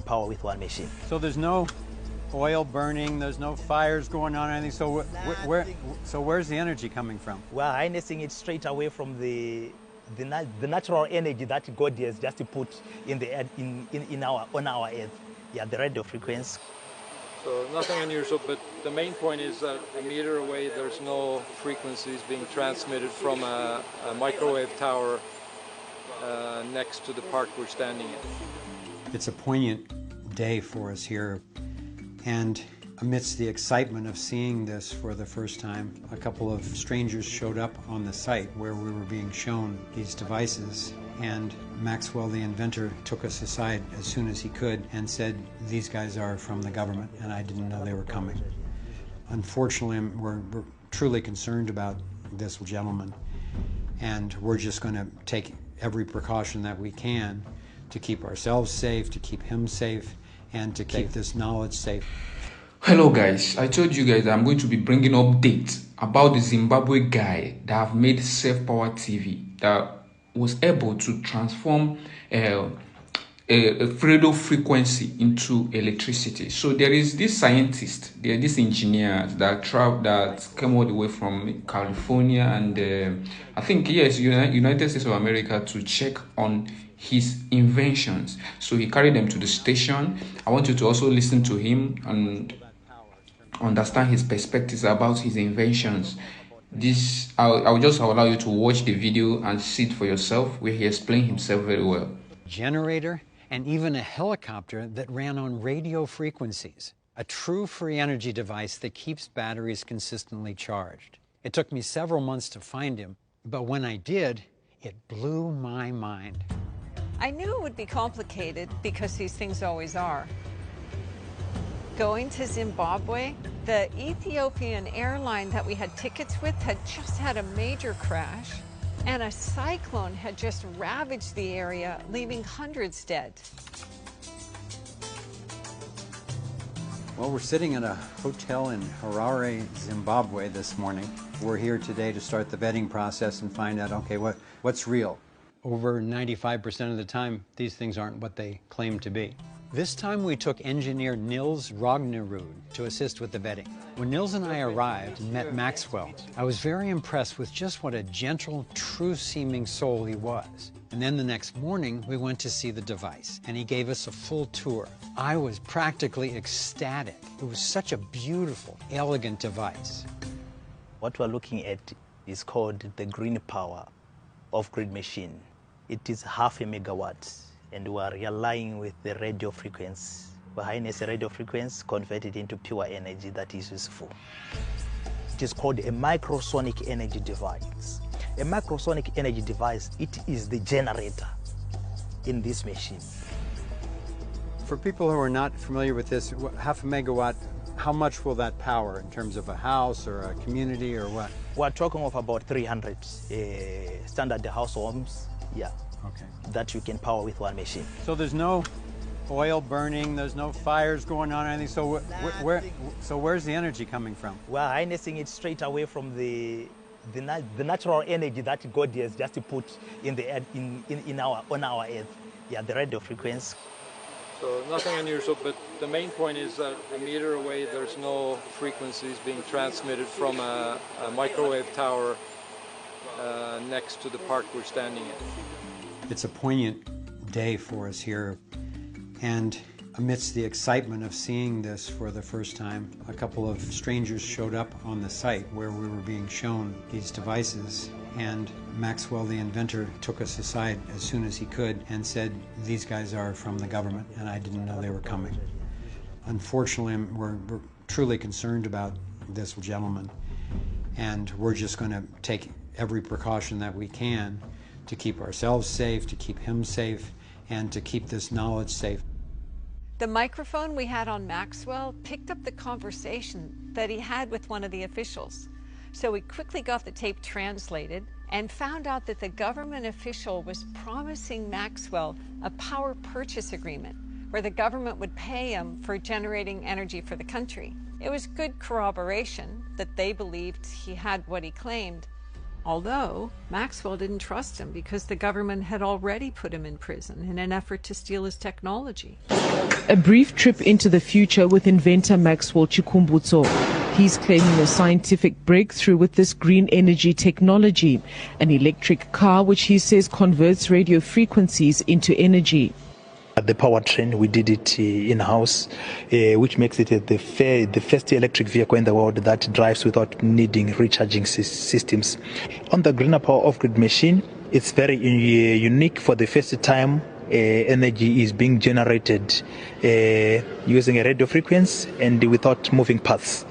power with one machine. So there's no oil burning, there's no fires going on or anything, so where's the energy coming from? We're harnessing it straight away from the natural energy that God has just put in the on our earth. Yeah, the radio frequency. So nothing unusual, but the main point is that a meter away there's no frequencies being transmitted from a microwave tower next to the park we're standing in. It's a poignant day for us here, and amidst the excitement of seeing this for the first time, a couple of strangers showed up on the site where we were being shown these devices, and Maxwell, the inventor, took us aside as soon as he could and said, "These guys are from the government," and I didn't know they were coming. Unfortunately, we're truly concerned about this gentleman, and we're just going to take every precaution that we can to keep ourselves safe, to keep him safe, and to keep this knowledge safe. Hello guys, I told you guys I'm going to be bringing updates about the Zimbabwe guy that have made self-power TV that was able to transform a radio frequency into electricity. So there is this scientist, there are these engineers that came all the way from California and I think yes, United States of America to check on his inventions. So he carried them to the station. I want you to also listen to him and understand his perspectives about his inventions. I'll just allow you to watch the video and see it for yourself, where he explained himself very well. Generator and even a helicopter that ran on radio frequencies. A true free energy device that keeps batteries consistently charged. It took me several months to find him, but when I did, it blew my mind. I knew it would be complicated because these things always are. Going to Zimbabwe, the Ethiopian airline that we had tickets with had just had a major crash, and a cyclone had just ravaged the area, leaving hundreds dead. Well, we're sitting at a hotel in Harare, Zimbabwe this morning. We're here today to start the vetting process and find out, okay, what's real? Over 95% of the time, these things aren't what they claim to be. This time we took engineer Nils Rognerud to assist with the vetting. When Nils and I arrived and met Maxwell, I was very impressed with just what a gentle, true-seeming soul he was. And then the next morning, we went to see the device, and he gave us a full tour. I was practically ecstatic. It was such a beautiful, elegant device. What we're looking at is called the green power off-grid machine. It is 0.5 megawatt, and we are relying with the radio frequency. We harness the radio frequency, convert it into pure energy that is useful. It is called a microsonic energy device. A microsonic energy device, it is the generator in this machine. For people who are not familiar with this, 0.5 megawatt, how much will that power in terms of a house or a community or what? We're talking of about 300 standard house homes, yeah, okay, that you can power with one machine. So there's no oil burning, there's no fires going on or anything, so where's the energy coming from? We're harnessing it straight away from the natural energy that God has just put on our earth, yeah, the radio frequency. So nothing unusual, but the main point is that a meter away there's no frequencies being transmitted from a microwave tower next to the park we're standing in. It's a poignant day for us here, and amidst the excitement of seeing this for the first time, a couple of strangers showed up on the site where we were being shown these devices, and Maxwell, the inventor, took us aside as soon as he could and said, "These guys are from the government," and I didn't know they were coming. Unfortunately, we're truly concerned about this gentleman, and we're just going to take every precaution that we can to keep ourselves safe, to keep him safe, and to keep this knowledge safe. The microphone we had on Maxwell picked up the conversation that he had with one of the officials. So we quickly got the tape translated and found out that the government official was promising Maxwell a power purchase agreement where the government would pay him for generating energy for the country. It was good corroboration that they believed he had what he claimed. Although Maxwell didn't trust him because the government had already put him in prison in an effort to steal his technology. A brief trip into the future with inventor Maxwell Chikumbutso. He's claiming a scientific breakthrough with this green energy technology, an electric car which he says converts radio frequencies into energy. The powertrain, we did it in-house, which makes it the first electric vehicle in the world that drives without needing recharging systems. On the greener power off-grid machine, it's very unique. For the first time, energy is being generated using a radio frequency and without moving paths.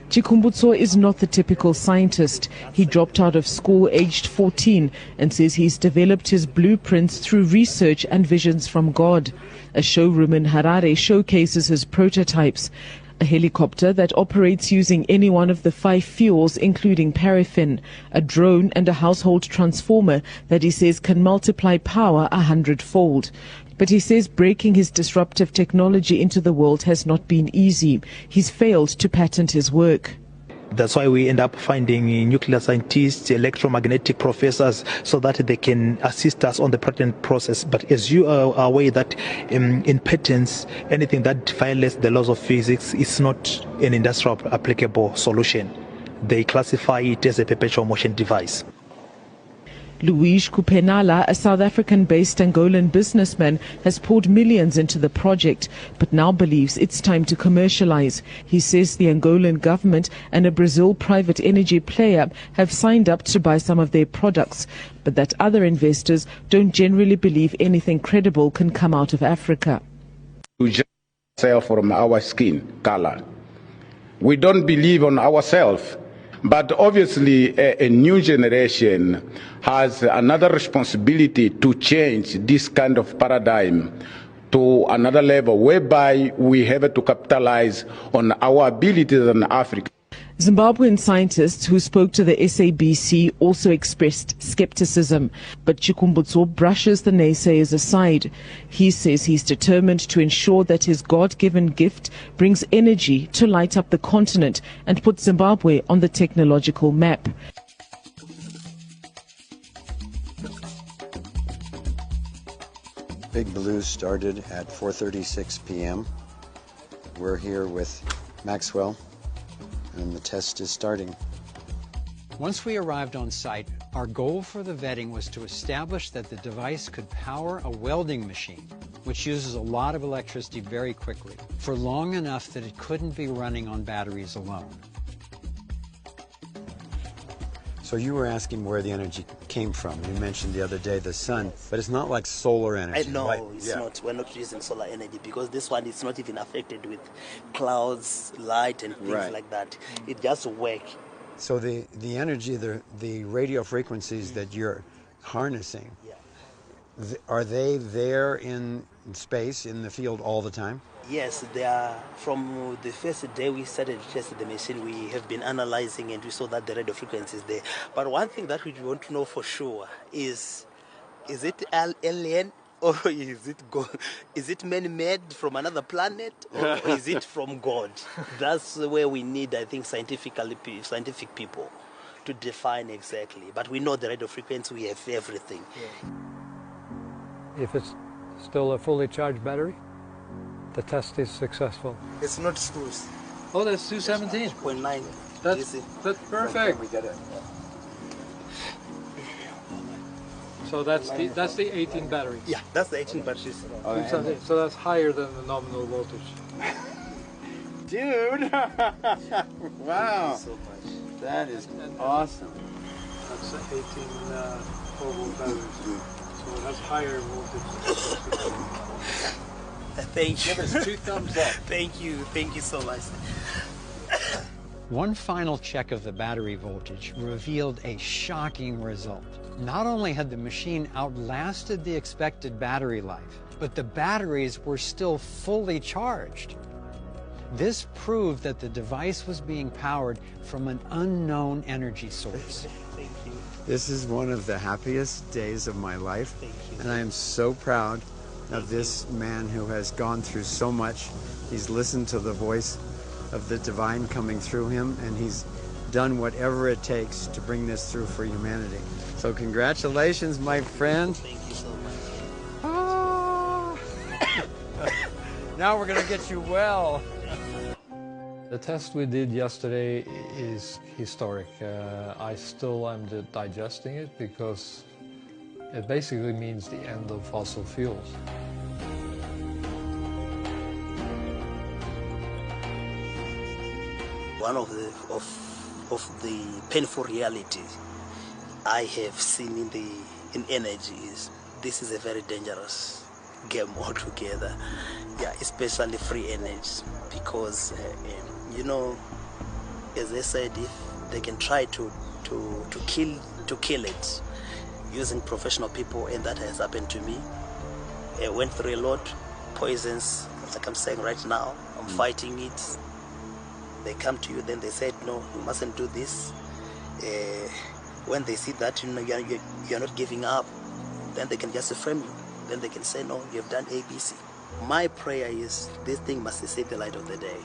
Chikumbutso is not the typical scientist. He dropped out of school aged 14 and says he's developed his blueprints through research and visions from God. A showroom in Harare showcases his prototypes. A helicopter that operates using any one of the 5 fuels, including paraffin, a drone and a household transformer that he says can multiply power 100-fold. But he says breaking his disruptive technology into the world has not been easy. He's failed to patent his work. That's why we end up finding nuclear scientists, electromagnetic professors, so that they can assist us on the patent process. But as you are aware that in patents, anything that violates the laws of physics is not an industrial applicable solution. They classify it as a perpetual motion device. Luis Kupenala, a South African-based Angolan businessman, has poured millions into the project, but now believes it's time to commercialize. He says the Angolan government and a Brazil private energy player have signed up to buy some of their products, but that other investors don't generally believe anything credible can come out of Africa. We just sell from our skin color. We don't believe on ourselves. But obviously, a new generation has another responsibility to change this kind of paradigm to another level, whereby we have to capitalize on our abilities in Africa. Zimbabwean scientists who spoke to the SABC also expressed skepticism, but Chikumbutso brushes the naysayers aside. He says he's determined to ensure that his God-given gift brings energy to light up the continent and put Zimbabwe on the technological map. Big Blue started at 4:36 p.m. We're here with Maxwell, and the test is starting. Once we arrived on site, our goal for the vetting was to establish that the device could power a welding machine, which uses a lot of electricity very quickly, for long enough that it couldn't be running on batteries alone. So you were asking where the energy came from. You mentioned the other day the sun, but it's not like solar energy. No, right? it's not. We're not using solar energy because this one is not even affected with clouds, light, and things like that. It just works. So the energy, the radio frequencies that you're harnessing, are they there in space, in the field all the time? Yes, they are. From the first day we started to test the machine, we have been analyzing and we saw that the radio frequency is there. But one thing that we want to know for sure is it alien or is it man-made from another planet or is it from God? That's where we need, I think, scientific people to define exactly. But we know the radio frequency, we have everything. If it's still a fully charged battery, the test is successful. It's not screws. Oh, that's 217. 0.9. That's perfect. We got it. So that's the 18 batteries. Yeah, that's the 18 batteries. So that's higher than the nominal voltage. Dude! Wow! So much. That is awesome. That's the 18 4-volt batteries. So it has higher voltage. Thank you. Give us 2 thumbs up. Thank you so much. One final check of the battery voltage revealed a shocking result. Not only had the machine outlasted the expected battery life, but the batteries were still fully charged. This proved that the device was being powered from an unknown energy source. Thank you. This is one of the happiest days of my life, and I am so proud of this man who has gone through so much. He's listened to the voice of the divine coming through him, and he's done whatever it takes to bring this through for humanity. So congratulations, my friend. Thank you so much. Now we're going to get you well. The test we did yesterday is historic. I still am digesting it because it basically means the end of fossil fuels. One of the painful reality I have seen in energy is this is a very dangerous game altogether. Yeah, especially free energy, because you know, as they said, if they can try to kill it using professional people, and that has happened to me. I went through a lot, poisons, like I'm saying right now. I'm fighting it. They come to you, then they said, no, you mustn't do this. When they see that you're not giving up, then they can just frame you. Then they can say, no, you've done ABC. My prayer is this thing must see the light of the day.